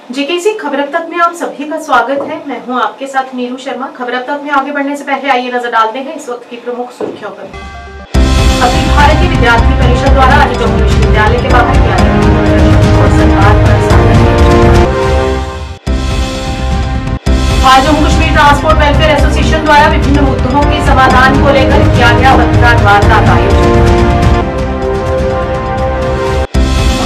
JKC खबर अब तक में आप सभी का स्वागत है। मैं हूं आपके साथ नीरू शर्मा। खबर अब तक में आगे बढ़ने से पहले आइए नजर डालते हैं इस वक्त की प्रमुख सुर्खियों पर। अखिल भारतीय विद्यार्थी परिषद द्वारा आज जम्मू विश्वविद्यालय के बाहर किया गया और सरकार पर आज Jammu Kashmir transport welfare association द्वारा विभिन्न मुद्दों के समाधान को लेकर किया गया पत्रकार वार्ता का आयोजन।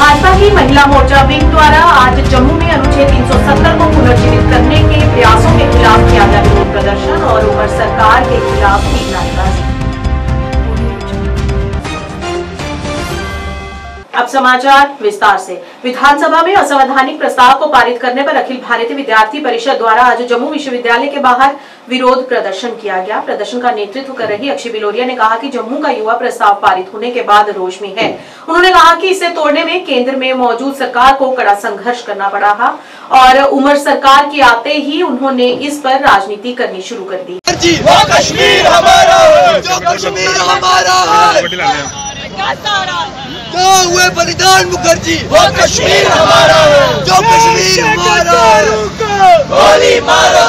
भाजपा की महिला मोर्चा विंग द्वारा आज जम्मू में अनुच्छेद 370 को पुनर्जीवित करने के प्रयासों के खिलाफ किया गया विरोध प्रदर्शन और उमर सरकार के खिलाफ की नारेबाजी। अब समाचार विस्तार से। विधानसभा में असंवैधानिक प्रस्ताव को पारित करने पर अखिल भारतीय विद्यार्थी परिषद द्वारा आज जम्मू विश्वविद्यालय के बाहर विरोध प्रदर्शन किया गया। प्रदर्शन का नेतृत्व कर रही अक्षय बिलोरिया ने कहा कि जम्मू का युवा प्रस्ताव पारित होने के बाद रोष में है। उन्होंने कहा कि इसे तोड़ने में केंद्र में मौजूद सरकार को कड़ा संघर्ष करना पड़ा और उमर सरकार के आते ही उन्होंने इस पर राजनीति करनी शुरू कर दी। वो कश्मीर हमारा है, जो कश्मीर हमारा है, जो हुए बलिदान मुखर्जी, वो कश्मीर हमारा है, जो कश्मीर हमारा है। गोली मारो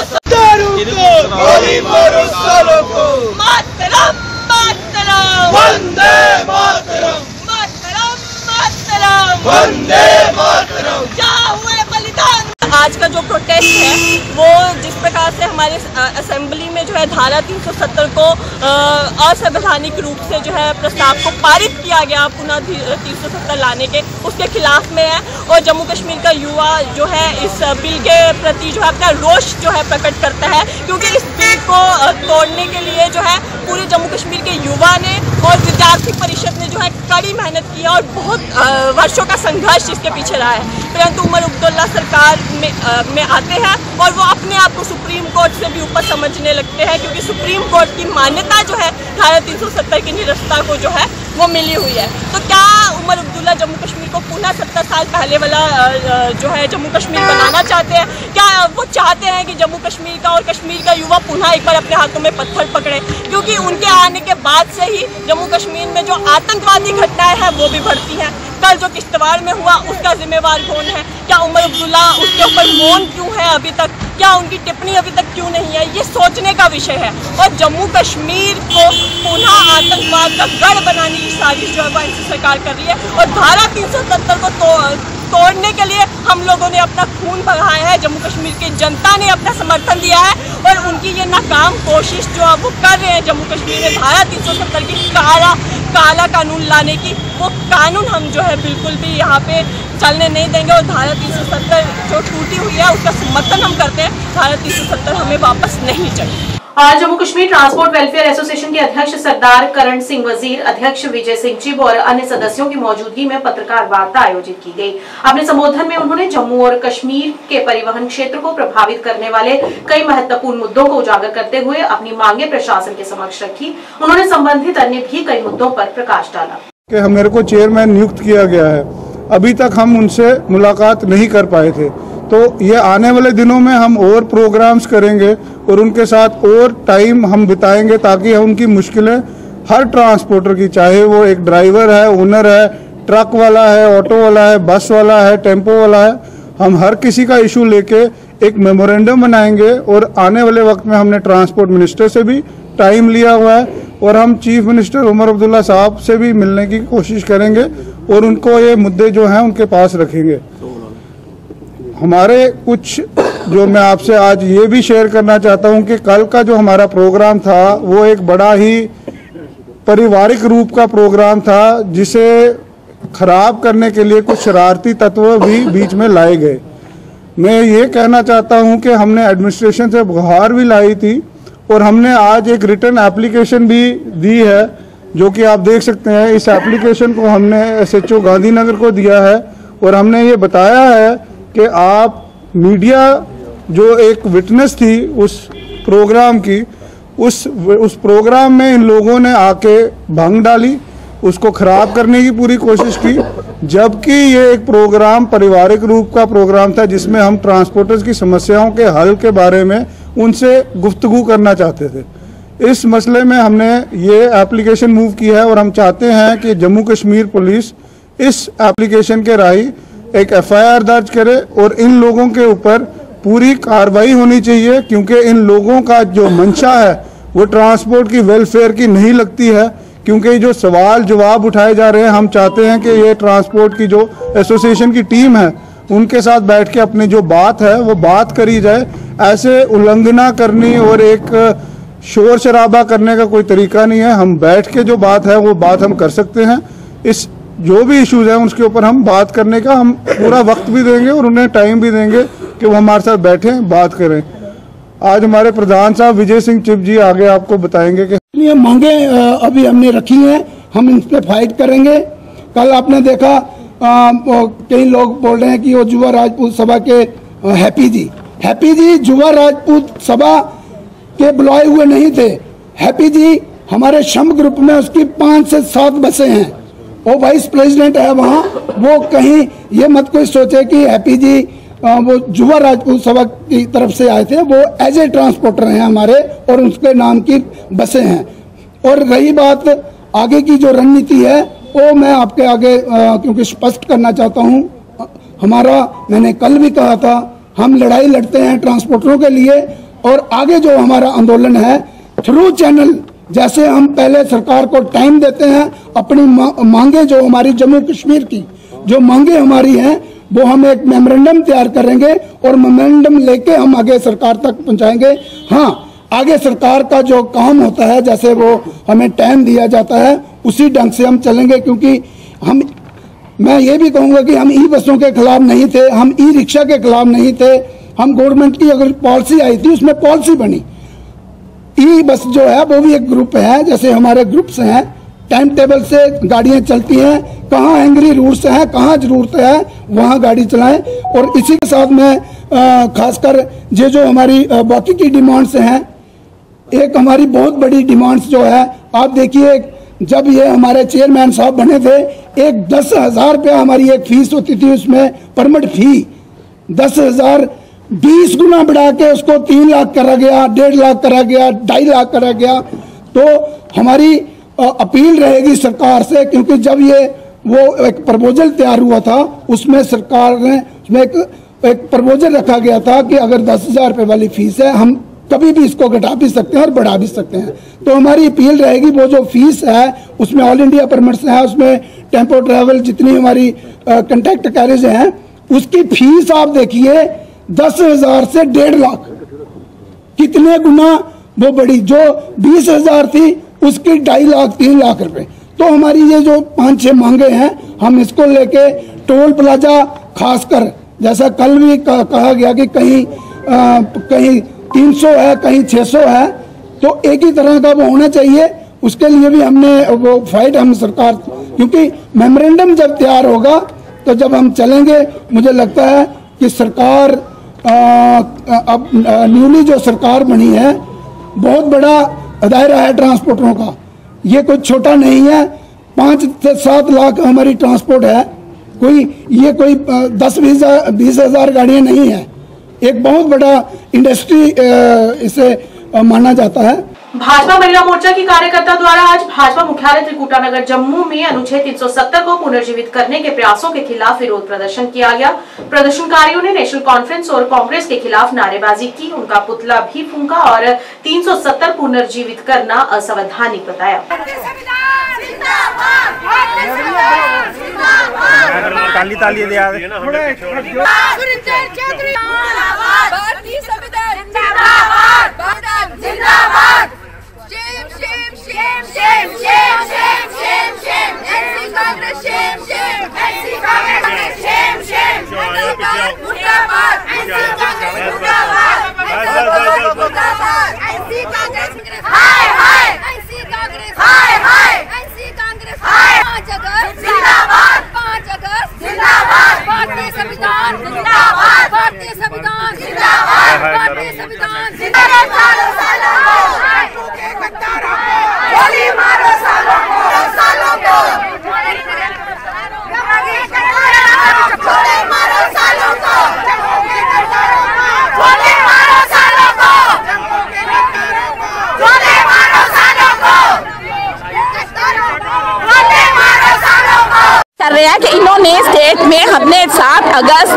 गोली मारो सालों को। मातरम मातरम वंदे मातरम, मातरम मातरम वंदे मातरम। क्या हुए बलिदान। आज का जो प्रोटेस्ट है वो जिस प्रकार से हमारे असेंबली में जो है धारा 370 को असंवैधानिक रूप से जो है प्रस्ताव को पारित किया गया पुनः 370 लाने के, उसके खिलाफ में है। और जम्मू कश्मीर का युवा जो है इस बिल के प्रति जो है अपना रोष जो है प्रकट करता है, क्योंकि इस बिल को तोड़ने के लिए जो है पूरे जम्मू कश्मीर के युवा ने और विद्यार्थी परिषद ने जो है कड़ी मेहनत की और बहुत वर्षों का संघर्ष इसके पीछे रहा है। परंतु उमर अब्दुल्ला सरकार में आते हैं और वो अपने आप को सुप्रीम कोर्ट से भी ऊपर समझने लगते हैं, क्योंकि सुप्रीम कोर्ट की मान्यता जो है धारा 370 की निरस्तता को जो है वो मिली हुई है। तो क्या उमर अब्दुल्ला जम्मू कश्मीर को पुनः 70 साल पहले वाला जो है जम्मू कश्मीर बनाना चाहते हैं? क्या वो चाहते हैं कि जम्मू कश्मीर का और कश्मीर का युवा पुनः एक बार अपने हाथों में पत्थर पकड़े? क्योंकि उनके आने के बाद से ही जम्मू कश्मीर में जो आतंकवादी घटनाएं हैं वो भी बढ़ती हैं। कल जो किश्तवाड़ में हुआ उसका जिम्मेवार कौन है? क्या उमर अब्दुल्ला उसके ऊपर मौन क्यों है अभी तक? क्या उनकी टिप्पणी अभी तक क्यों नहीं है? ये सोचने का विषय है। और जम्मू कश्मीर को पुनः आतंकवाद का गढ़ बनाने की साजिश जो है वो एनसी सरकार कर रही है। और धारा 370 को तोड़ने के लिए हम लोगों ने अपना खून बहाया है, जम्मू कश्मीर की जनता ने अपना समर्थन दिया है और उनकी ये नाकाम कोशिश जो है वो कर रहे हैं जम्मू कश्मीर में धारा 370 की काला कानून लाने की, वो कानून हम जो है बिल्कुल भी यहाँ पे चलने नहीं देंगे। और धारा 370 जो टूटी हुई है उसका समर्थन हम करते हैं। धारा 370 हमें वापस नहीं चाहिए। आज Jammu Kashmir transport welfare association के अध्यक्ष सरदार करण सिंह वजीर, अध्यक्ष विजय सिंह चिब और अन्य सदस्यों की मौजूदगी में पत्रकार वार्ता आयोजित की गई। अपने संबोधन में उन्होंने जम्मू और कश्मीर के परिवहन क्षेत्र को प्रभावित करने वाले कई महत्वपूर्ण मुद्दों को उजागर करते हुए अपनी मांगे प्रशासन के समक्ष रखी। उन्होंने संबंधित अन्य भी कई मुद्दों पर प्रकाश डाला। कि मेरे को चेयरमैन नियुक्त किया गया है, अभी तक हम उनसे मुलाकात नहीं कर पाए थे, तो ये आने वाले दिनों में हम और प्रोग्राम्स करेंगे और उनके साथ और टाइम हम बिताएंगे ताकि हम उनकी मुश्किलें हर ट्रांसपोर्टर की, चाहे वो एक ड्राइवर है, ओनर है, ट्रक वाला है, ऑटो वाला है, बस वाला है, टेम्पो वाला है, हम हर किसी का इशू लेके एक मेमोरेंडम बनाएंगे। और आने वाले वक्त में हमने ट्रांसपोर्ट मिनिस्टर से भी टाइम लिया हुआ है और हम चीफ मिनिस्टर उमर अब्दुल्ला साहब से भी मिलने की कोशिश करेंगे और उनको ये मुद्दे जो हैं उनके पास रखेंगे। हमारे कुछ जो मैं आपसे आज ये भी शेयर करना चाहता हूं कि कल का जो हमारा प्रोग्राम था वो एक बड़ा ही पारिवारिक रूप का प्रोग्राम था, जिसे खराब करने के लिए कुछ शरारती तत्व भी बीच में लाए गए। मैं ये कहना चाहता हूं कि हमने एडमिनिस्ट्रेशन से गुहार भी लाई थी और हमने आज एक रिटर्न एप्लीकेशन भी दी है, जो कि आप देख सकते हैं। इस एप्लीकेशन को हमने SHO गांधीनगर को दिया है और हमने ये बताया है कि आप मीडिया जो एक विटनेस थी उस प्रोग्राम की, उस प्रोग्राम में इन लोगों ने आके भंग डाली, उसको खराब करने की पूरी कोशिश की, जबकि ये एक प्रोग्राम पारिवारिक रूप का प्रोग्राम था जिसमें हम ट्रांसपोर्टर्स की समस्याओं के हल के बारे में उनसे गुफ्तगू करना चाहते थे। इस मसले में हमने ये एप्लीकेशन मूव की है और हम चाहते हैं कि जम्मू कश्मीर पुलिस इस एप्लीकेशन के राही एक FIR दर्ज करे और इन लोगों के ऊपर पूरी कार्रवाई होनी चाहिए, क्योंकि इन लोगों का जो मंशा है वो ट्रांसपोर्ट की वेलफेयर की नहीं लगती है। क्योंकि जो सवाल जवाब उठाए जा रहे हैं, हम चाहते हैं कि ये ट्रांसपोर्ट की जो एसोसिएशन की टीम है उनके साथ बैठ के अपनी जो बात है वो बात करी जाए। ऐसे उल्लंघना करनी और एक शोर शराबा करने का कोई तरीका नहीं है। हम बैठ के जो बात है वो बात हम कर सकते हैं। इस जो भी इश्यूज हैं उसके ऊपर हम बात करने का हम पूरा वक्त भी देंगे और उन्हें टाइम भी देंगे कि वो हमारे साथ बैठें, बात करें। आज हमारे प्रधान साहब विजय सिंह चिप जी आगे आपको बताएंगे कि ये मांगे अभी हमने रखी हैं, हम इन पे फाइट करेंगे। कल आपने देखा कई लोग बोल रहे हैं कि वो जुवा राजपूत सभा के हैप्पी जी जुवा राजपूत सभा के बुलाए हुए नहीं थे। हैप्पी जी हमारे शम ग्रुप में उसकी 5 से 7 बसें हैं, वो वाइस प्रेसिडेंट है वहाँ। वो कहीं ये मत कोई सोचे कि हैप्पी जी वो जुवा राजपूत सभा की तरफ से आए थे, वो एज ए ट्रांसपोर्टर हैं हमारे और उसके नाम की बसें हैं। और रही बात आगे की जो रणनीति है वो मैं आपके आगे क्योंकि स्पष्ट करना चाहता हूँ। मैंने कल भी कहा था, हम लड़ाई लड़ते हैं ट्रांसपोर्टरों के लिए और आगे जो हमारा आंदोलन है थ्रू चैनल, जैसे हम पहले सरकार को टाइम देते हैं, अपनी मांगे जो हमारी जम्मू कश्मीर की जो मांगे हमारी हैं वो हम एक मेमोरेंडम तैयार करेंगे और मेमोरेंडम लेके हम आगे सरकार तक पहुंचाएंगे। हाँ, आगे सरकार का जो काम होता है जैसे वो हमें टाइम दिया जाता है उसी ढंग से हम चलेंगे। क्योंकि मैं ये भी कहूँगा कि हम ई बसों के खिलाफ नहीं थे, हम ई रिक्शा के खिलाफ नहीं थे। हम गवर्नमेंट की अगर पॉलिसी आई थी उसमें पॉलिसी बनी। ई बस जो है वो भी एक ग्रुप है, जैसे हमारे ग्रुप्स हैं, टाइम टेबल से गाड़ियां चलती हैं, कहाँ एंग्री रूट्स हैं, कहाँ जरूरत है वहाँ गाड़ी चलाएं। और इसी के साथ में खासकर ये जो हमारी बाकी की डिमांड्स हैं, एक हमारी बहुत बड़ी डिमांड्स जो है, आप देखिए जब ये हमारे चेयरमैन साहब बने थे, एक 10,000 रुपया हमारी एक फीस होती थी, उसमें परमिट फी 10,000 20 गुना बढ़ा के उसको 3 लाख करा गया, 1.5 लाख करा गया, 2.5 लाख करा गया। तो हमारी अपील रहेगी सरकार से, क्योंकि जब ये वो एक प्रपोजल तैयार हुआ था उसमें सरकार ने उसमें एक प्रपोजल रखा गया था कि अगर 10,000 रुपये वाली फीस है हम कभी भी इसको घटा भी सकते हैं और बढ़ा भी सकते हैं। तो हमारी अपील रहेगी वो जो फीस है उसमें ऑल इंडिया परमिट्स है, उसमें टेम्पो ट्रैवल जितनी हमारी कंट्रैक्ट कैरेज हैं उसकी फीस आप देखिए 10,000 से 1.5 लाख, कितने गुना वो बड़ी। जो 20,000 थी उसकी 2.5 लाख 3 लाख रुपए। तो हमारी ये जो 5-6 मांगे हैं हम इसको लेके टोल प्लाजा खासकर, जैसा कल भी कहा गया कि कहीं 300 है, कहीं 600 है, तो एक ही तरह का वो होना चाहिए। उसके लिए भी हमने वो फाइट हम सरकार, क्योंकि मेमोरेंडम जब तैयार होगा तो जब हम चलेंगे, मुझे लगता है कि सरकार अब न्यूली जो सरकार बनी है बहुत बड़ा दायरा है ट्रांसपोर्टरों का, ये कोई छोटा नहीं है। 5 से 7 लाख हमारी ट्रांसपोर्ट है, ये कोई 10-20 हजार गाड़ियां नहीं है, एक बहुत बड़ा इंडस्ट्री इसे माना जाता है। भाजपा महिला मोर्चा की कार्यकर्ता द्वारा आज भाजपा मुख्यालय त्रिकुटानगर जम्मू में अनुच्छेद 370 को पुनर्जीवित करने के प्रयासों के खिलाफ विरोध प्रदर्शन किया गया। प्रदर्शनकारियों ने नेशनल कॉन्फ्रेंस और कांग्रेस के खिलाफ नारेबाजी की, उनका पुतला भी फूंका और 370 पुनर्जीवित करना असंवैधानिक बताया। कर रहे हैं कि इन्होंने इन्होंने स्टेट में हमने 7 अगस्त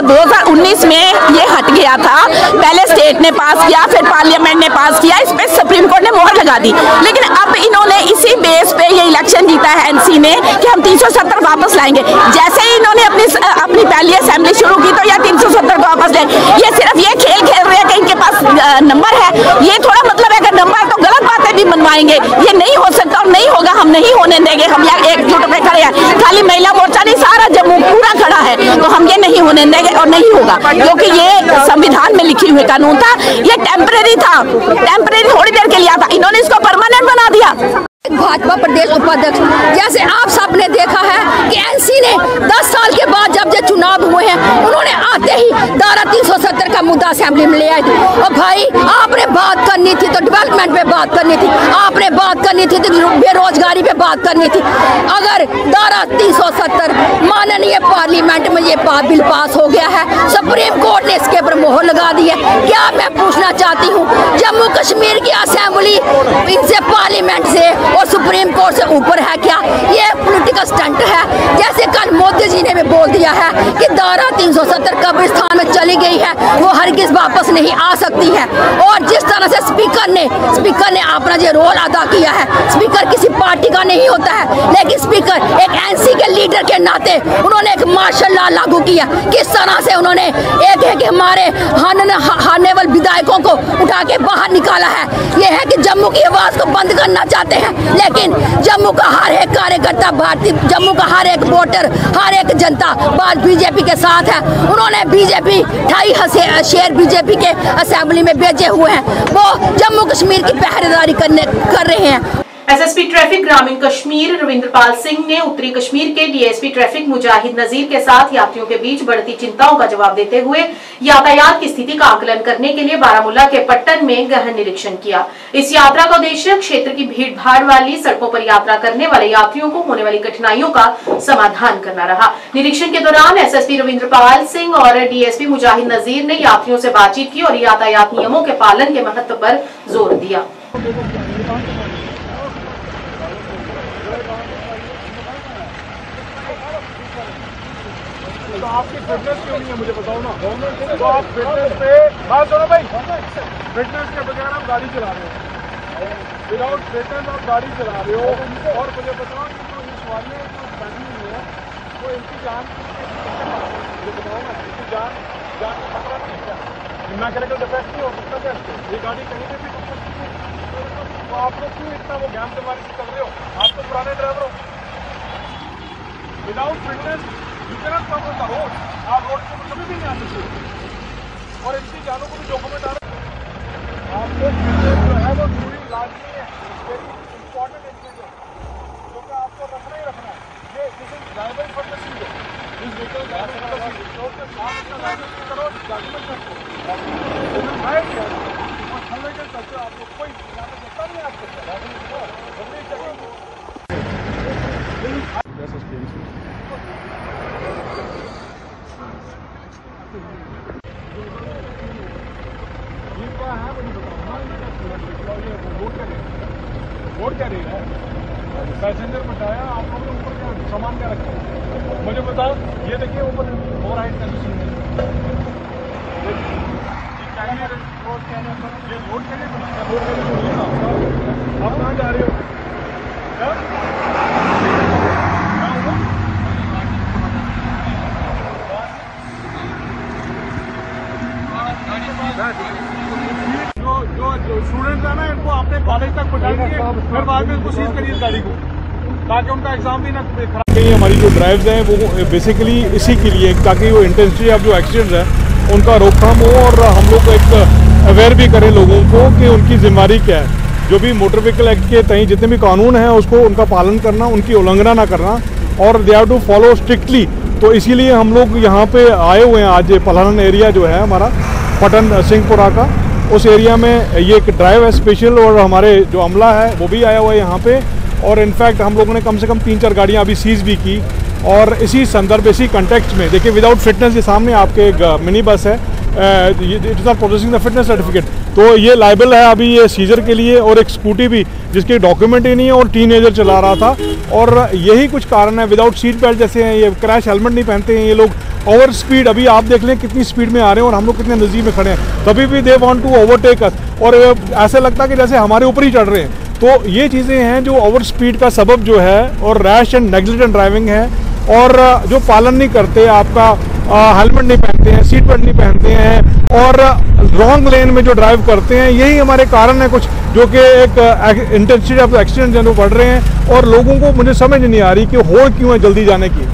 2019 में ये हट गया था। पहले स्टेट ने पास किया, फिर पार्लियामेंट ने पास किया, इस पे सुप्रीम कोर्ट ने मोहर लगा दी। लेकिन अब इन्होंने इसी बेस पे ये इलेक्शन जीता है एनसी ने कि हम 370 वापस लाएंगे। जैसे ही इन्होंने अपनी पहली असेंबली शुरू की तो यह 370 को वापस ले। ये सिर्फ ये खेल खेल रहे हैं कि इनके पास नंबर है। ये थोड़ा मतलब है, अगर नंबर तो गलत बातें भी मनवाएंगे। ये नहीं हो सकता और नहीं होगा, हम नहीं होने देंगे। हम यहाँ एकजुट में खड़े हैं, खाली महिला मोर्चा नहीं, सारा जम्मू पूरा खड़ा है। तो हम ये नहीं होने देंगे और नहीं होगा, क्योंकि ये संविधान में लिखी हुई कानून था। ये टेम्परेरी था, टेम्परेरी थोड़ी देर के लिए था, इन्होंने इसको परमानेंट बना दिया। भाजपा प्रदेश उपाध्यक्ष, जैसे आप सब ने देखा है कि एनसी ने 10 साल के बाद जब ये चुनाव हुए हैं, उन्होंने आते ही धारा 370 का मुद्दा असेंबली में ले आए थे। और भाई आपने बात करनी थी तो डेवलपमेंट पे बात करनी थी, आपने बात करनी थी तो बेरोजगारी पे बात करनी थी। अगर धारा 370 माननीय पार्लियामेंट में ये बिल पास हो गया है, सुप्रीम कोर्ट ने इसके ऊपर मोहर लगा दी है। क्या मैं पूछना चाहती हूँ, जम्मू कश्मीर की असेंबली इनसे पार्लियामेंट से और सुप्रीम कोर्ट से ऊपर है क्या? ये पॉलिटिकल स्टंट है। जैसे कल मोदी जी ने भी बोल दिया है कि धारा 370 कब्रिस्तान में चली गई है, वो हरगिज़ वापस नहीं आ सकती है। और जिस तरह से स्पीकर ने अपना जो रोल अदा किया है, स्पीकर किसी पार्टी का नहीं होता है, लेकिन स्पीकर एक एनसी के लीडर के नाते उन्होंने एक मार्शल लॉ लागू किया। किस तरह से उन्होंने एक हमारे हारने वाले विधायकों को उठा के बाहर निकाला है। यह है कि जम्मू की आवाज़ को बंद करना चाहते हैं, लेकिन जम्मू का हर एक कार्यकर्ता, जम्मू का हर एक वोटर, हर एक जनता बात बीजेपी के साथ है। उन्होंने बीजेपी 2.5 शेयर बीजेपी के असेंबली में भेजे हुए हैं, वो जम्मू कश्मीर की पहरेदारी कर रहे हैं। एसएसपी ट्रैफिक ग्रामीण कश्मीर रविंद्रपाल सिंह ने उत्तरी कश्मीर के डीएसपी ट्रैफिक मुजाहिद नजीर के साथ यात्रियों के बीच बढ़ती चिंताओं का जवाब देते हुए यातायात की स्थिति का आकलन करने के लिए बारामूला के पट्टन में गहन निरीक्षण किया। इस यात्रा का उद्देश्य क्षेत्र की भीड़ भाड़ वाली सड़कों पर यात्रा करने वाले यात्रियों को होने वाली कठिनाइयों का समाधान करना रहा। निरीक्षण के दौरान एसएसपी रविंद्रपाल सिंह और डीएसपी मुजाहिद नजीर ने यात्रियों से बातचीत की और यातायात नियमों के पालन के महत्व पर जोर दिया। तो आपकी फिटनेस क्यों नहीं है मुझे बताओ ना। तो आप फिटनेस पे बात सुनो भाई, फिटनेस के बगैर आप गाड़ी चला रहे हो, विदाउट फिटनेस आप गाड़ी चला रहे हो। और मुझे बताओ कि जो इस वाले जो बैठी हुई है वो इनकी जान मुझे बताओ ना, इनकी जान का खतरा नहीं है क्या? मैकेनिकल डिफेक्ट नहीं हो सकता क्या? ये गाड़ी कहीं पे भी टूट सकती है। तो आप लोग क्यों इतना वो ज्ञान के बारे से चल रहे हो? आप तो पुराने ड्राइवर हो। Without fitness you can not come on the road. आप रोड पे कभी भी नहीं आ सकते और इनकी जानों को भी जोखिम में डाल। आपको फिटनेस जो है वो पूरी लाजमी है, वेरी इंपॉर्टेंट इंग्रेडिएंट क्योंकि आपको रखना ही रखना है। ये this is driver for the season, this vehicle driver for the season. तो उसके साथ अपना लाइसेंस करो, डॉक्यूमेंट रखो और हर वेहिकल चलते आपको कोई यहाँ पे सकता नहीं आपको वोट क्या रहेगा? पैसेंजर बताया आप लोगों ने ऊपर क्या सामान क्या रखा है मुझे बताओ। ये देखिए ऊपर ओवर हाइट कंडीशन है, ये रोड के लिए आप कहाँ जा रहे हो? जो स्टूडेंट है ना, इनको अपने कॉलेज तक पहुँचाएंगे, फिर बाद में इनको सीज करिए गाड़ी को, ताकि उनका एग्जाम भी ना खराब। हमारी जो ड्राइव्स हैं वो बेसिकली इसी के लिए, ताकि वो इंटेंसिटी ऑफ जो एक्सीडेंट्स हैं उनका रोकथाम हो और हम लोग एक अवेयर भी करें लोगों को कि उनकी जिम्मेदारी क्या है। जो भी मोटर व्हीकल एक्ट के तहत जितने भी कानून हैं उसको उनका पालन करना, उनकी उल्लंघना ना करना और they have to follow strictly. तो इसीलिए हम लोग यहाँ पे आए हुए हैं आज। पलानन एरिया जो है हमारा पटन सिंहपुरा का, उस एरिया में ये एक ड्राइव है स्पेशल और हमारे जो अमला है वो भी आया हुआ है यहाँ पे। और इनफैक्ट हम लोगों ने कम से कम 3-4 गाड़ियाँ अभी सीज भी की। और इसी संदर्भ, इसी कंटेक्स्ट में देखिए, विदाउट फिटनेस के सामने आपके एक मिनी बस है, it is not processing the fitness certificate, तो ये लाइबल है अभी ये सीजर के लिए। और एक स्कूटी भी जिसके डॉक्यूमेंट ही नहीं है और टीनेजर चला रहा था, और यही कुछ कारण है। विदाउट सीट बेल्ट जैसे हैं, ये क्रैश हेलमेट नहीं पहनते हैं ये लोग, ओवर स्पीड, अभी आप देख लें कितनी स्पीड में आ रहे हैं और हम लोग कितने नज़दीक में खड़े हैं, तभी भी दे वांट टू ओवरटेक अस, और ऐसा लगता है कि जैसे हमारे ऊपर ही चढ़ रहे हैं। तो ये चीज़ें हैं जो ओवर स्पीड का सबब जो है, और रैश एंड नेग्लिजेंट ड्राइविंग है, और जो पालन नहीं करते, आपका हेलमेट नहीं पहनते हैं, सीट बेल्ट नहीं पहनते हैं, और रॉन्ग लेन में जो ड्राइव करते हैं, यही हमारे कारण है कुछ जो कि एक इंटेंसिटी ऑफ एक्सीडेंट जो बढ़ रहे हैं। और लोगों को मुझे समझ नहीं आ रही कि होड़ क्यों है जल्दी जाने की।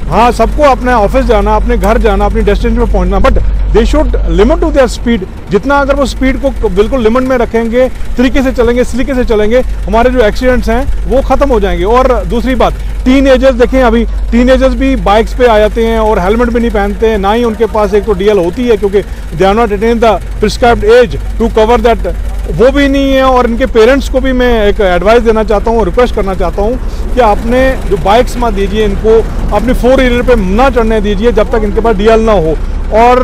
हाँ, सबको अपने ऑफिस जाना, अपने घर जाना, अपनी डेस्टिनेशन पे पहुंचना, but they should limit to their speed. जितना अगर वो स्पीड को बिल्कुल लिमिट में रखेंगे, तरीके से चलेंगे, सलीके से चलेंगे, हमारे जो एक्सीडेंट्स हैं वो ख़त्म हो जाएंगे। और दूसरी बात, टीनेजर्स देखें, अभी टीनेजर्स भी बाइक्स पे आ जाते हैं और हेलमेट भी नहीं पहनते हैं, ना ही उनके पास एक तो डीएल होती है क्योंकि they are not attain the prescribed age to cover that, वो भी नहीं है। और इनके पेरेंट्स को भी मैं एक एडवाइस देना चाहता हूँ, रिक्वेस्ट करना चाहता हूँ कि आपने जो बाइक्स मत दीजिए, इनको अपनी 4 व्हीलर पे ना चढ़ने दीजिए जब तक इनके पास डीएल ना हो। और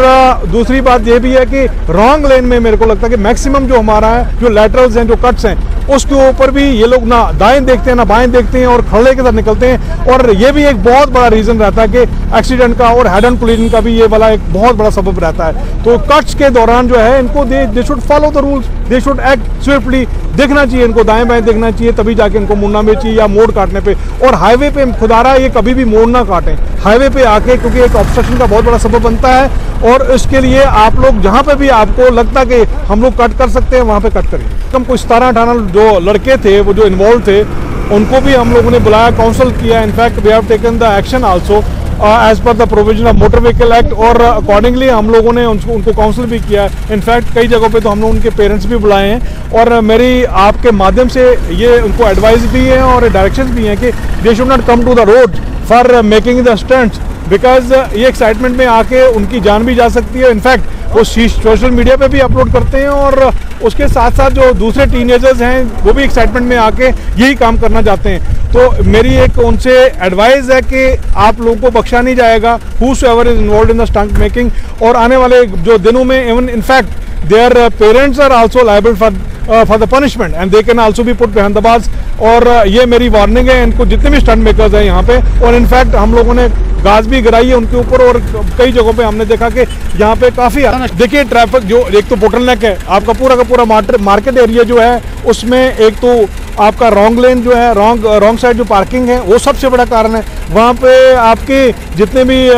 दूसरी बात ये भी है कि रॉन्ग लेन में मेरे को लगता है कि मैक्सिमम जो हमारा है, जो लैटरल्स हैं, जो कट्स हैं, उसके ऊपर भी ये लोग ना दाएं देखते हैं ना बाएं देखते हैं और खड़े के साथ निकलते हैं। और ये भी एक बहुत बड़ा रीज़न रहता है कि एक्सीडेंट का और हेड ऑन कोलिजन का भी ये वाला एक बहुत बड़ा सबब रहता है। तो कट्स के दौरान जो है इनको they should follow the rules, they should act swiftly, देखना चाहिए इनको, दाएं बाएं देखना चाहिए, तभी जाके इनको मुड़ना भी चाहिए, या मोड़ काटने पे। और हाईवे पे खुदारा ये कभी भी मोड़ ना काटें हाईवे पे आके, क्योंकि एक ऑब्स्ट्रक्शन का बहुत बड़ा सबब बनता है। और इसके लिए आप लोग जहाँ पे भी आपको लगता है कि हम लोग कट कर सकते हैं, वहाँ पे कट करिए। कम कुछ 17-18 जो लड़के थे वो जो इन्वॉल्व थे, उनको भी हम लोगों ने बुलाया, काउंसिल किया। In fact we have taken the action also as per the provision of motor vehicle act, और अकॉर्डिंगली हम लोगों ने उनको काउंसिल भी किया। इनफैक्ट कई जगहों पे तो हम लोग उनके पेरेंट्स भी बुलाए हैं, और मेरी आपके माध्यम से ये उनको एडवाइस भी है और डायरेक्शंस भी हैं कि they should not come to the road for making the stunts, because ये एक्साइटमेंट में आके उनकी जान भी जा सकती है। इनफैक्ट वो सोशल मीडिया पे भी अपलोड करते हैं, और उसके साथ साथ जो दूसरे टीनेजर्स हैं वो भी एक्साइटमेंट में आके यही काम करना चाहते हैं। तो मेरी एक उनसे एडवाइस है कि आप लोगों को बख्शा नहीं जाएगा, whosoever is involved in the stunt making, और आने वाले जो दिनों में even in fact their parents are also liable for the punishment and they can also be put behind the bars। और ये मेरी वार्निंग है इनको, जितने भी स्टंट मेकर्स हैं यहाँ पे। और इनफैक्ट हम लोगों ने गाज भी गिराई है उनके ऊपर, और कई जगहों पे हमने देखा कि यहाँ पे काफ़ी, देखिए ट्रैफिक जो एक तो बोटलनेक है, आपका पूरा का पूरा मार्केट एरिया जो है उसमें एक तो आपका रॉन्ग लेन जो है, रॉन्ग साइड जो पार्किंग है वो सबसे बड़ा कारण है। वहाँ पे आपके जितने भी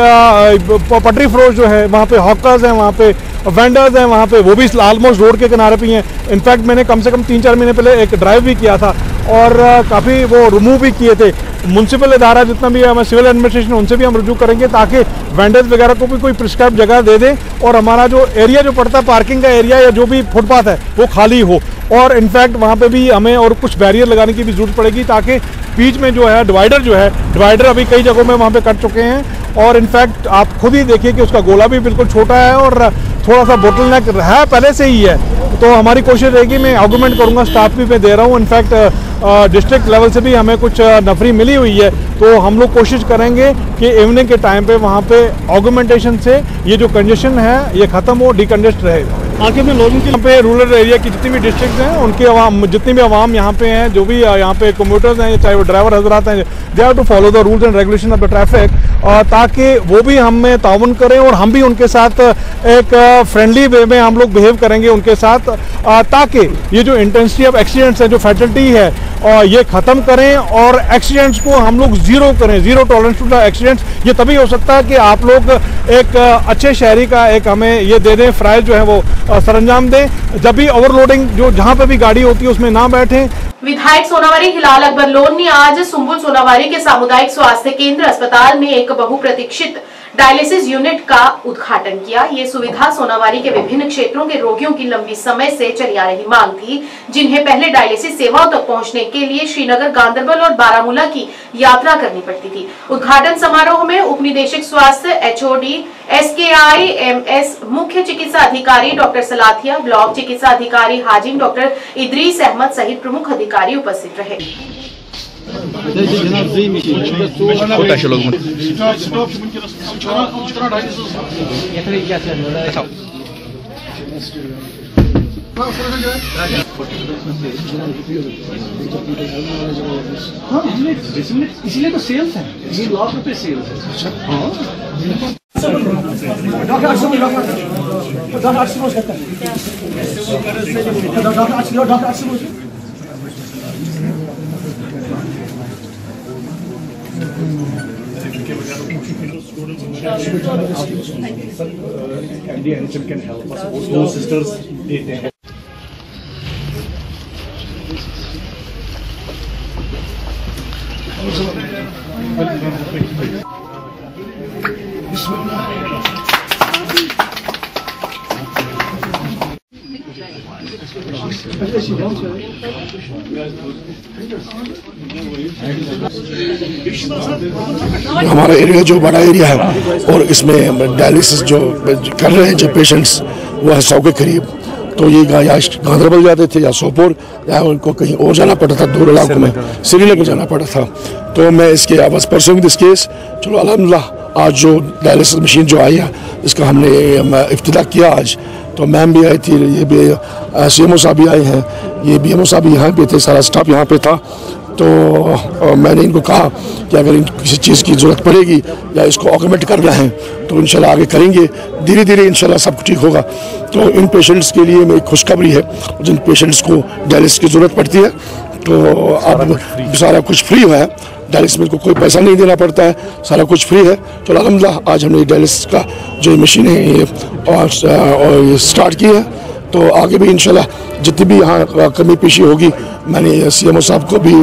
पटरी फरोश जो है, वहाँ पे हॉकर्स हैं, वहाँ पे वेंडर्स हैं, वहाँ पे वो भी ऑलमोस्ट रोड के किनारे पे ही हैं। इनफैक्ट मैंने कम से कम 3-4 महीने पहले एक ड्राइव भी किया था, और काफ़ी वो रिमूव भी किए थे। म्यूनसिपल इदारा जितना भी है, हमें सिविल एडमिनिस्ट्रेशन, उनसे भी हम रुजू करेंगे ताकि वेंडर्स वगैरह को भी कोई प्रिस्क्राइब जगह दे दें, और हमारा जो एरिया जो पड़ता है पार्किंग का एरिया या जो भी फुटपाथ है वो खाली हो। और इनफैक्ट वहाँ पे भी हमें और कुछ बैरियर लगाने की भी जरूरत पड़ेगी, ताकि बीच में जो है डिवाइडर अभी कई जगहों में वहाँ पे कट चुके हैं। और इनफैक्ट आप खुद ही देखिए कि उसका गोला भी बिल्कुल छोटा है और थोड़ा सा बोटलनेक है पहले से ही है। तो हमारी कोशिश रहेगी, मैं आर्गूमेंट करूँगा, स्टाफ भी मैं दे रहा हूँ। इनफैक्ट डिस्ट्रिक्ट लेवल से भी हमें कुछ नफरी मिली हुई है, तो हम लोग कोशिश करेंगे कि इवनिंग के टाइम पे वहाँ पे आर्गूमेंटेशन से ये जो कंजेशन है ये ख़त्म हो, डिकंजेस्ट रहे। आखिर में लोगों के यहाँ पे रूरल एरिया की जितनी भी डिस्ट्रिक्ट हैं, उनके जितनी भी आवाम यहाँ पे हैं, जो भी यहाँ पे कम्यूटर्स हैं, चाहे वो ड्राइवर हजरात हैं, they have to follow the rules and regulation of the traffic, ताकि वो भी हमें ताउन करें और हम भी उनके साथ एक फ्रेंडली वे में हम लोग बिहेव करेंगे उनके साथ, ताकि ये जो इंटेंसिटी ऑफ एक्सीडेंट्स है, जो फैटलिटी है, ये ख़त्म करें और एक्सीडेंट्स को हम लोग ज़ीरो करें, zero tolerance to the accidents. ये तभी हो सकता है कि आप लोग एक अच्छे शहरी का एक हमें ये दे दें, फ्राइज जो है वो सरंजाम दें, जब भी ओवरलोडिंग जो जहाँ पे भी गाड़ी होती है उसमें ना बैठें। विधायक सोनावारी हिलाल अकबर लोन ने आज सुंबुल सोनावारी के सामुदायिक स्वास्थ्य केंद्र अस्पताल में एक बहुप्रतीक्षित डायलिसिस यूनिट का उद्घाटन किया। ये सुविधा सोनावारी के विभिन्न क्षेत्रों के रोगियों की लंबी समय से चली आ रही मांग थी, जिन्हें पहले डायलिसिस सेवाओं तक पहुंचने के लिए श्रीनगर, गांदरबल और बारामूला की यात्रा करनी पड़ती थी। उद्घाटन समारोह में उप निदेशक स्वास्थ्य HOD SKIMS, मुख्य चिकित्सा अधिकारी डॉक्टर सलाथिया, ब्लॉक चिकित्सा अधिकारी हाजिम डॉक्टर इदरीस अहमद सहित प्रमुख अधिकारी उपस्थित रहे। हाँ हमने इसलिए तो सेल्स है, ये लाख रुपए सेल्स है। अच्छा हाँ doctor 800 can help us. Those sisters, they help. हमारा एरिया जो बड़ा एरिया है और इसमें डायलिसिस जो कर रहे हैं जो पेशेंट्स वो है 100 के करीब, तो ये या गांधरबल जाते थे या सोपोर या उनको कहीं और जाना पड़ा था, दूर इलाकों में श्रीनगर जाना पड़ा था। तो मैं इसके I was pursuing this case. चलो अल्हम्दुलिल्लाह आज जो डायलिसिस मशीन जो आई है इसका हमने इफ्तिताह किया आज। तो मैम भी आई थी, ये भी CMO साहब भी आए हैं, ये BMO साहब भी यहाँ पे थे, सारा स्टाफ यहाँ पे था। तो मैंने इनको कहा कि अगर किसी चीज़ की ज़रूरत पड़ेगी या इसको ऑगमेंट करना है तो इंशाल्लाह आगे करेंगे, धीरे धीरे इंशाल्लाह सब कुछ ठीक होगा। तो इन पेशेंट्स के लिए मेरी खुशखबरी है, जिन पेशेंट्स को डायलिसिस की ज़रूरत पड़ती है तो अब सारा कुछ फ्री हुआ है, डायलिसिस में कोई पैसा नहीं देना पड़ता है, सारा कुछ फ्री है। तो अल्हम्दुलिल्लाह आज हमने डायलिसिस का जो मशीन है ये और स्टार्ट की है। तो आगे भी इंशाल्लाह जितनी भी यहाँ कमी पेशी होगी, मैंने CMO साहब को भी,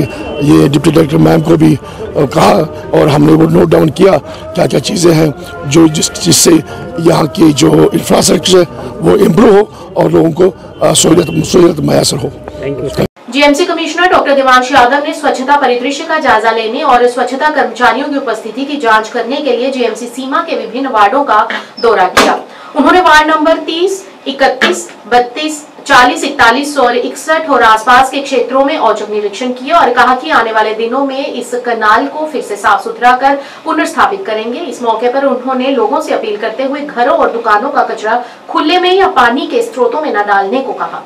ये डिप्टी डायरेक्टर मैम को भी कहा और हमने वो नोट डाउन किया क्या क्या चीज़ें हैं जो जिससे यहाँ की जो इंफ्रास्ट्रक्चर है वो इम्प्रूव हो और लोगों को सहूलियत मैसर हो। GMC commissioner doctor Devansh Yadav ने स्वच्छता परिदृश्य का जायजा लेने और स्वच्छता कर्मचारियों की उपस्थिति की जांच करने के लिए GMC सीमा के विभिन्न वार्डों का दौरा किया। उन्होंने वार्ड नंबर 30, 31, 32, 40, 41 और 61 और आसपास के क्षेत्रों में औचक निरीक्षण किया और कहा कि आने वाले दिनों में इस कनाल को फिर से साफ सुथरा कर पुनर्स्थापित करेंगे। इस मौके पर उन्होंने लोगों से अपील करते हुए घरों और दुकानों का कचरा खुले में या पानी के स्रोतों में न डालने को कहा।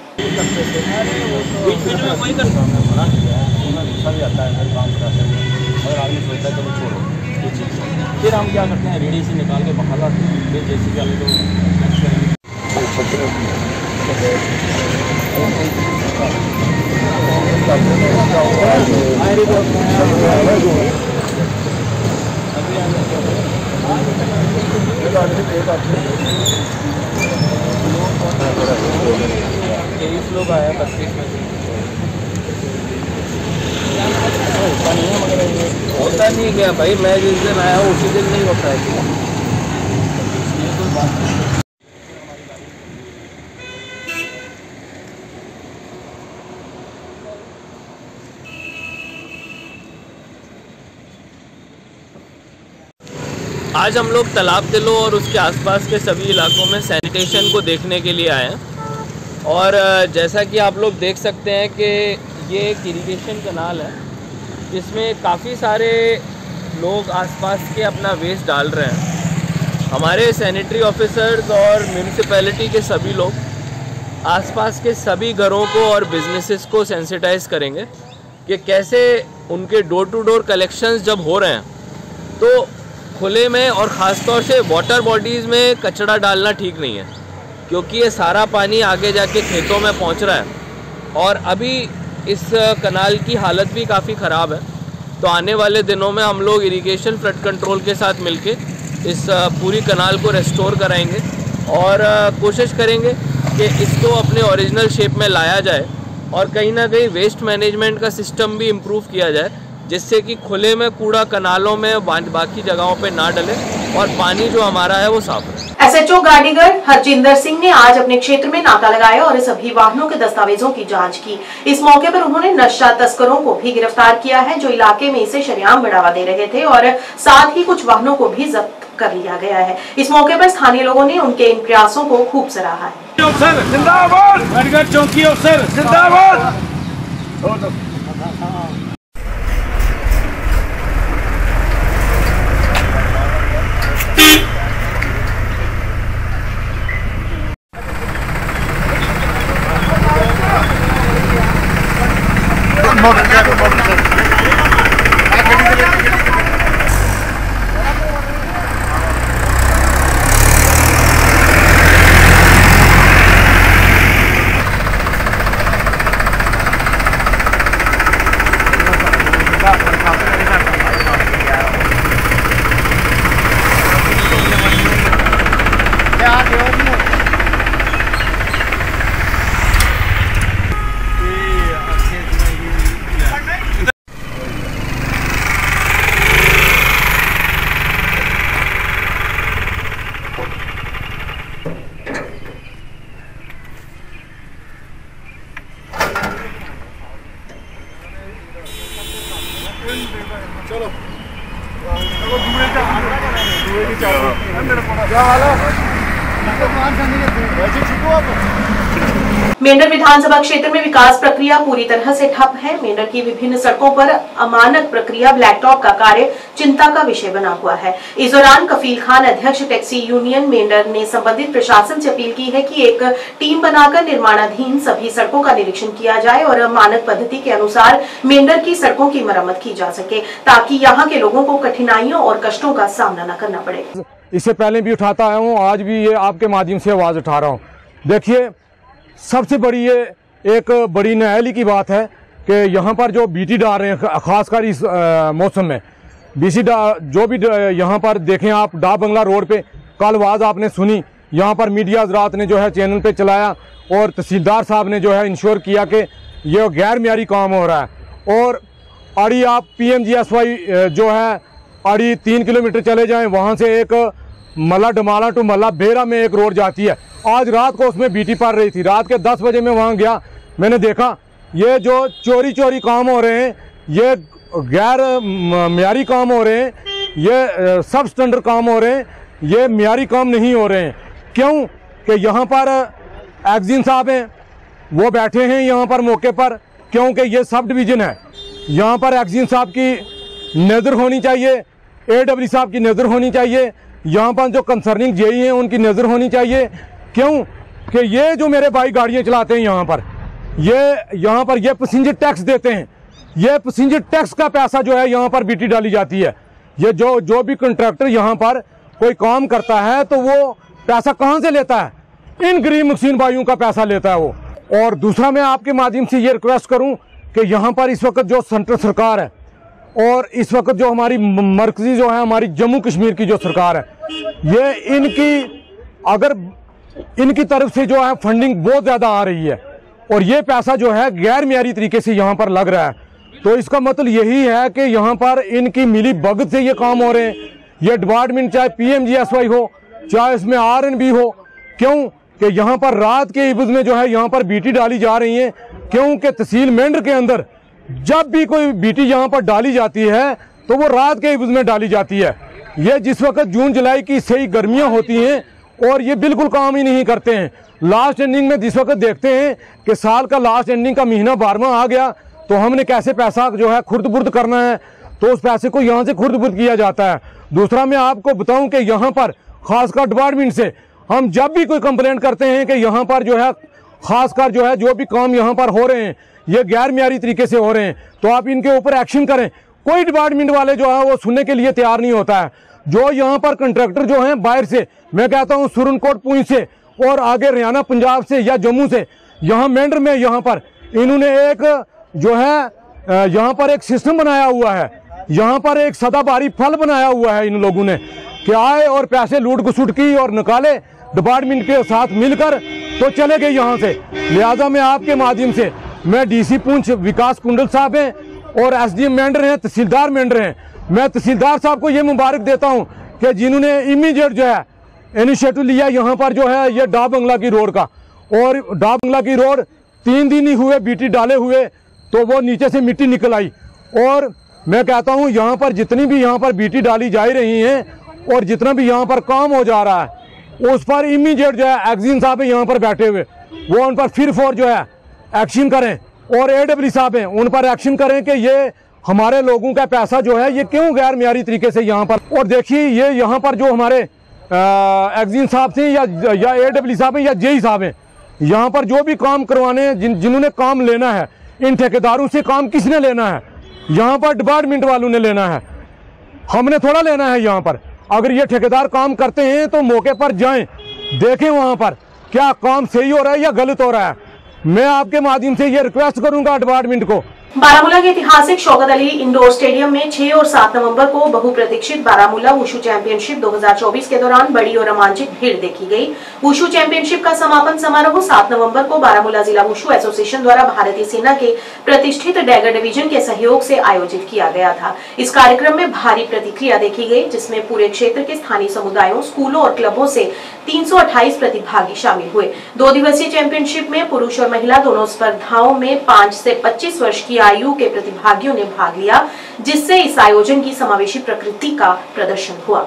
फिर हम क्या करते हैं, रेडी से निकाल के बाहर लाते हैं, फिर जैसे कि हम तेईस लोग आया 25 में होता नहीं क्या भाई, मैं जिस दिन आया हूँ उसी दिन नहीं होता है। आज हम लोग तालाब तिलो और उसके आसपास के सभी इलाकों में सैनिटेशन को देखने के लिए आए हैं और जैसा कि आप लोग देख सकते हैं कि ये एक इरिगेशन कनाल है जिसमें काफ़ी सारे लोग आसपास के अपना वेस्ट डाल रहे हैं। हमारे सैनिटरी ऑफिसर्स और म्यूनिसिपैलिटी के सभी लोग आसपास के सभी घरों को और बिजनेसेस को सेंसिटाइज करेंगे कि कैसे उनके डोर टू डोर कलेक्शंस जब हो रहे हैं तो खुले में और ख़ास तौर से वाटर बॉडीज़ में कचरा डालना ठीक नहीं है, क्योंकि ये सारा पानी आगे जाके खेतों में पहुंच रहा है और अभी इस कनाल की हालत भी काफ़ी ख़राब है। तो आने वाले दिनों में हम लोग इरिगेशन फ्लड कंट्रोल के साथ मिलके इस पूरी कनाल को रेस्टोर कराएंगे और कोशिश करेंगे कि इसको अपने ओरिजिनल शेप में लाया जाए और कहीं ना कहीं वेस्ट मैनेजमेंट का सिस्टम भी इम्प्रूव किया जाए, जिससे कि खुले में कूड़ा कनालों में बाकी जगहों पे ना डले और पानी जो हमारा है वो साफ रहे। SHO गाड़ीगर हरजिंदर सिंह ने आज अपने क्षेत्र में नाका लगाया और सभी वाहनों के दस्तावेजों की जांच की। इस मौके पर उन्होंने नशा तस्करों को भी गिरफ्तार किया है जो इलाके में इसे शरेआम बढ़ावा दे रहे थे और साथ ही कुछ वाहनों को भी जब्त कर लिया गया है। इस मौके पर स्थानीय लोगों ने उनके इन प्रयासों को खूब सराहा है। चौकी अफसर जिंदाबाद। मेंढर विधानसभा क्षेत्र में विकास प्रक्रिया पूरी तरह से ठप है। मेंढर की विभिन्न सड़कों पर अमानक प्रक्रिया ब्लैकटॉप का कार्य चिंता का विषय बना हुआ है। इस दौरान कफील खान, अध्यक्ष टैक्सी यूनियन मेंढर, ने संबंधित प्रशासन से अपील की है कि एक टीम बनाकर निर्माणाधीन सभी सड़कों का निरीक्षण किया जाए और मानक पद्धति के अनुसार मेंढर की सड़कों की मरम्मत की जा सके, ताकि यहाँ के लोगों को कठिनाइयों और कष्टों का सामना न करना पड़े। इससे पहले भी उठाता आया हूँ, आज भी ये आपके माध्यम से आवाज उठा रहा हूँ। देखिए, सबसे बड़ी ये एक बड़ी नाअहली की बात है कि यहाँ पर जो बीटी डाल रहे हैं, खासकर इस मौसम में बीसी जो भी यहाँ पर देखें आप, डाक बंगला रोड पे कल आवाज़ आपने सुनी, यहाँ पर मीडिया हज़रात ने जो है चैनल पे चलाया और तहसीलदार साहब ने जो है इंश्योर किया कि ये गैर मियारी काम हो रहा है। और आड़ी आप PMGSY जो है आड़ी 3 किलोमीटर चले जाएं, वहाँ से एक मल्ला डमाला टू मल्ला बेरा में एक रोड जाती है। आज रात को उसमें बीटी पड़ रही थी। रात के 10 बजे में वहाँ गया, मैंने देखा ये जो चोरी काम हो रहे हैं, ये गैर मियारी काम हो रहे हैं, ये सब स्टैंडर्ड काम हो रहे हैं, ये मियारी काम नहीं हो रहे हैं। क्यों कि यहाँ पर एक्जिन साहब हैं, वो बैठे हैं यहाँ पर मौके पर, क्योंकि ये सब डिवीज़न है। यहाँ पर एक्जिन साहब की नज़र होनी चाहिए, AW साहब की नज़र होनी चाहिए, यहाँ पर जो कंसर्निंग जेई हैं उनकी नज़र होनी चाहिए। क्यों कि ये जो मेरे भाई गाड़ियाँ चलाते हैं यहाँ पर ये पैसेंजर टैक्स देते हैं, ये पैसेंजर टैक्स का पैसा जो है यहाँ पर बीटी डाली जाती है। ये जो भी कॉन्ट्रैक्टर यहाँ पर कोई काम करता है तो वो पैसा कहाँ से लेता है? इन गरीब मुस्लिम भाइयों का पैसा लेता है वो। और दूसरा, मैं आपके माध्यम से ये रिक्वेस्ट करूँ कि यहाँ पर इस वक्त जो सेंट्रल सरकार है और इस वक्त जो हमारी मरकजी जो है हमारी जम्मू कश्मीर की जो सरकार है, ये इनकी तरफ से जो है फंडिंग बहुत ज़्यादा आ रही है और ये पैसा जो है गैर मियारी तरीके से यहाँ पर लग रहा है। तो इसका मतलब यही है कि यहाँ पर इनकी मिली भगत से ये काम हो रहे हैं। ये डिपार्टमेंट चाहे PMGSY हो, चाहे इसमें RNB हो, क्यों कि यहाँ पर रात के इवज में जो है यहाँ पर बीटी डाली जा रही है। क्योंकि तहसील मेंढर के अंदर जब भी कोई बीटी यहाँ पर डाली जाती है तो वो रात के इवज में डाली जाती है। ये जिस वक्त जून जुलाई की सही गर्मियाँ होती हैं और ये बिल्कुल काम ही नहीं करते हैं। लास्ट एंडिंग में जिस वक्त देखते हैं कि साल का लास्ट एंडिंग का महीना 12वां आ गया तो हमने कैसे पैसा जो है खुर्द बुर्द करना है, तो उस पैसे को यहाँ से खुर्द बुर्द किया जाता है। दूसरा, मैं आपको बताऊं कि यहाँ पर खासकर डिपार्टमेंट से हम जब भी कोई कंप्लेंट करते हैं कि यहाँ पर जो है खासकर जो है जो भी काम यहाँ पर हो रहे हैं ये गैर मियारी तरीके से हो रहे हैं, तो आप इनके ऊपर एक्शन करें। कोई डिपार्टमेंट वाले जो है वो सुनने के लिए तैयार नहीं होता है। जो यहाँ पर कंट्रैक्टर जो हैं बाहर से, मैं कहता हूँ सुरनकोट पुंछ से और आगे हरियाणा पंजाब से या जम्मू से, यहाँ मेंढर में यहाँ पर इन्होंने एक जो है यहाँ पर एक सिस्टम बनाया हुआ है, यहाँ पर एक सदाबहारी फल बनाया हुआ है इन लोगों ने कि आए और पैसे लूट घुसूट की और निकाले डिपार्टमेंट के साथ मिलकर तो चले गए यहाँ से। लिहाजा मैं आपके माध्यम से मैं DC पुंछ विकास कुंडल साहब हैं और SDM मेंढर हैं, तहसीलदार मेंढर हैं, मैं तहसीलदार साहब को ये मुबारक देता हूँ कि जिन्होंने इमीडिएट जो है इनिशिएटिव लिया यहाँ पर जो है ये डाक बंगला की रोड का। और डाक बंगला की रोड 3 दिन ही हुए बीटी डाले हुए तो वो नीचे से मिट्टी निकल आई। और मैं कहता हूँ यहाँ पर जितनी भी यहाँ पर बीटी डाली जा रही हैं और जितना भी यहाँ पर काम हो जा रहा है उस पर इमीडिएट जो है एक्जिन साहब यहाँ पर बैठे हुए वो उन पर फिर फोर जो है एक्शन करें और AW साहब हैं उन पर एक्शन करें कि ये हमारे लोगों का पैसा जो है ये क्यों गैर मियारी तरीके से यहाँ पर। और देखिए ये यहाँ पर जो हमारे एक्जिन साहब थे या AW साहब हैं या JE साहब हैं, यहाँ पर जो भी काम करवाने जिन्होंने काम लेना है, इन ठेकेदारों से काम किसने लेना है? यहाँ पर डिपार्टमेंट वालों ने लेना है, हमने थोड़ा लेना है। यहाँ पर अगर ये ठेकेदार काम करते हैं तो मौके पर जाएं, देखें वहाँ पर क्या काम सही हो रहा है या गलत हो रहा है। मैं आपके माध्यम से ये रिक्वेस्ट करूंगा डिपार्टमेंट को। बारामूला के ऐतिहासिक शौकत अली इंडोर स्टेडियम में 6 और 7 नवंबर को बहुप्रतीक्षित बारामूला वुशु चैंपियनशिप 2024 के दौरान बड़ी और रोमांचक भीड़ देखी गई। वुशु चैंपियनशिप का समापन समारोह 7 नवंबर को बारामूला जिला वुशु एसोसिएशन द्वारा भारतीय सेना के प्रतिष्ठित डैगर डिवीजन के सहयोग से आयोजित किया गया था। इस कार्यक्रम में भारी प्रतिक्रिया देखी गई, जिसमें पूरे क्षेत्र के स्थानीय समुदायों, स्कूलों और क्लबों से 328 प्रतिभागी शामिल हुए। 2 दिवसीय चैंपियनशिप में पुरुष और महिला दोनों स्पर्धाओं में 5 से 25 वर्ष की आयु के प्रतिभागियों ने भाग लिया, जिससे इस आयोजन की समावेशी प्रकृति का प्रदर्शन हुआ।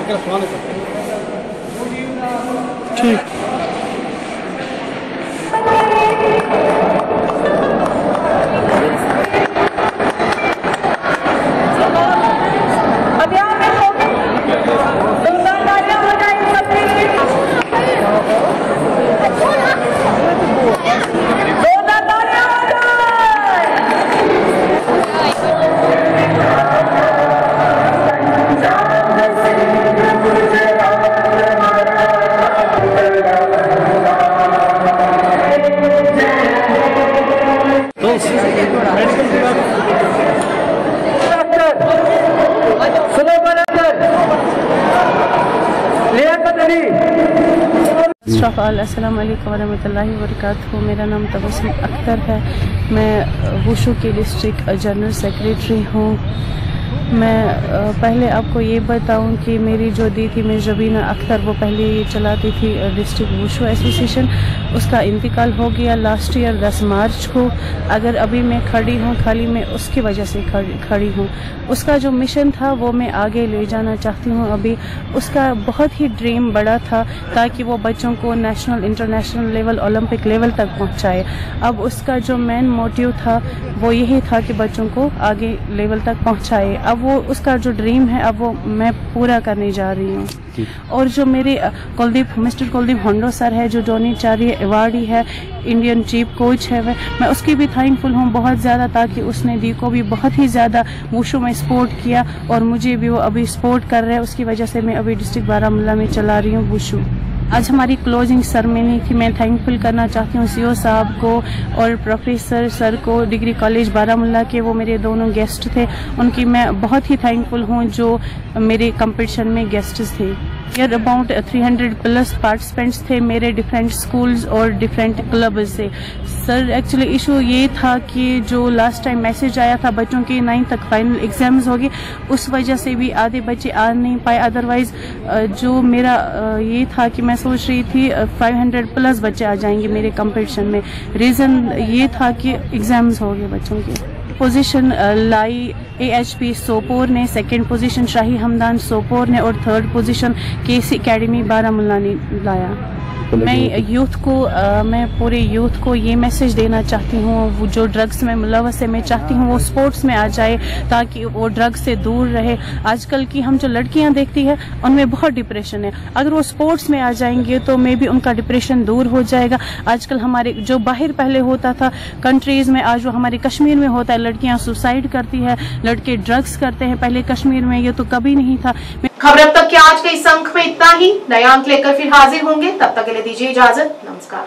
ठीक। अस्सलाम वालेकुम वरहमतुल्लाहि वबरकातुहू। मेरा नाम तबस्सुम अख्तर है। मैं वुशु की डिस्ट्रिक्ट जनरल सेक्रेटरी हूँ। मैं पहले आपको ये बताऊं कि मेरी जो दी थी मेरी रबीना अख्तर, वो पहले ये चलाती थी डिस्ट्रिक्ट वुशु एसोसिएशन। उसका इंतकाल हो गया लास्ट ईयर 10 मार्च को। अगर अभी मैं खड़ी हूँ खाली मैं उसकी वजह से खड़ी हूँ। उसका जो मिशन था वो मैं आगे ले जाना चाहती हूँ। अभी उसका बहुत ही ड्रीम बड़ा था ताकि वो बच्चों को national international level Olympic level तक पहुँचाए। अब उसका जो मेन मोटिव था वो यही था कि बच्चों को आगे लेवल तक पहुँचाए। अब वो उसका जो ड्रीम है अब वो मैं पूरा करने जा रही हूँ। और जो मेरे मिस्टर कुलदीप होंडो सर है जो द्रोणाचार्य अवार्डी है, इंडियन चीफ कोच है, मैं उसकी भी थैंकफुल हूँ बहुत ज़्यादा, ताकि उसने दी को भी बहुत ही ज़्यादा वुशु में सपोर्ट किया और मुझे भी वो अभी सपोर्ट कर रहे हैं। उसकी वजह से मैं अभी डिस्ट्रिक्ट बारामूला में चला रही हूँ वुशु। आज हमारी क्लोजिंग सेरेमनी थी। मैं थैंकफुल करना चाहती हूँ सीओ साहब को और प्रोफेसर सर को, डिग्री कॉलेज बारामूला के, वो मेरे दोनों गेस्ट थे। उनकी मैं बहुत ही थैंकफुल हूँ जो मेरे कंपटीशन में गेस्ट्स थे। यार अबाउट 300 प्लस पार्टिसिपेंट्स थे मेरे डिफरेंट स्कूल्स और डिफरेंट क्लब से। सर एक्चुअली इशू ये था कि जो लास्ट टाइम मैसेज आया था बच्चों के 9 तक फाइनल एग्जाम्स होगी, उस वजह से भी आधे बच्चे आ नहीं पाए। अदरवाइज जो मेरा ये था कि मैं सोच रही थी 500 प्लस बच्चे आ जाएंगे मेरे कंपटीशन में। रीज़न ये था कि एग्जाम्स हो गए बच्चों के। पोजीशन लाई AHP सोपोर ने, सेकंड पोजीशन शाही हमदान सोपोर ने और third position KC academy Baramulla ने लाया। मैं यूथ को मैं पूरे यूथ को ये मैसेज देना चाहती हूँ, वो जो ड्रग्स में मुलव्वस है मैं चाहती हूँ वो स्पोर्ट्स में आ जाए ताकि वो ड्रग्स से दूर रहे। आजकल की हम जो लड़कियाँ देखती है उनमें बहुत डिप्रेशन है, अगर वो स्पोर्ट्स में आ जाएंगे तो मे भी उनका डिप्रेशन दूर हो जाएगा। आजकल हमारे जो बाहर पहले होता था कंट्रीज में, आज वो हमारे कश्मीर में होता है। लड़कियाँ सुसाइड करती है, लड़के ड्रग्स करते हैं। पहले कश्मीर में ये तो कभी नहीं था। खबर अब तक के आज के इस अंक में इतना ही। नया अंक लेकर फिर हाजिर होंगे, तब तक के लिए दीजिए इजाजत। नमस्कार।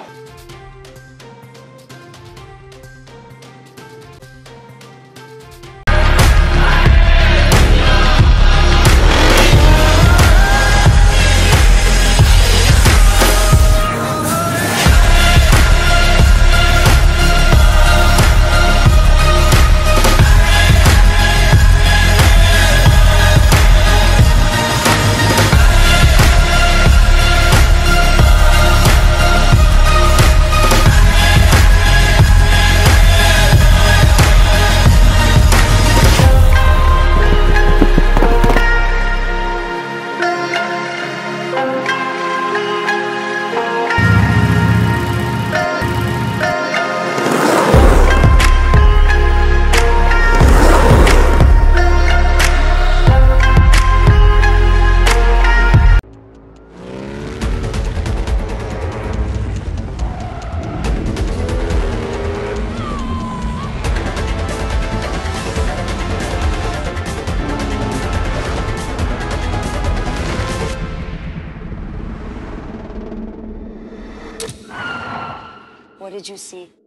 What did you see?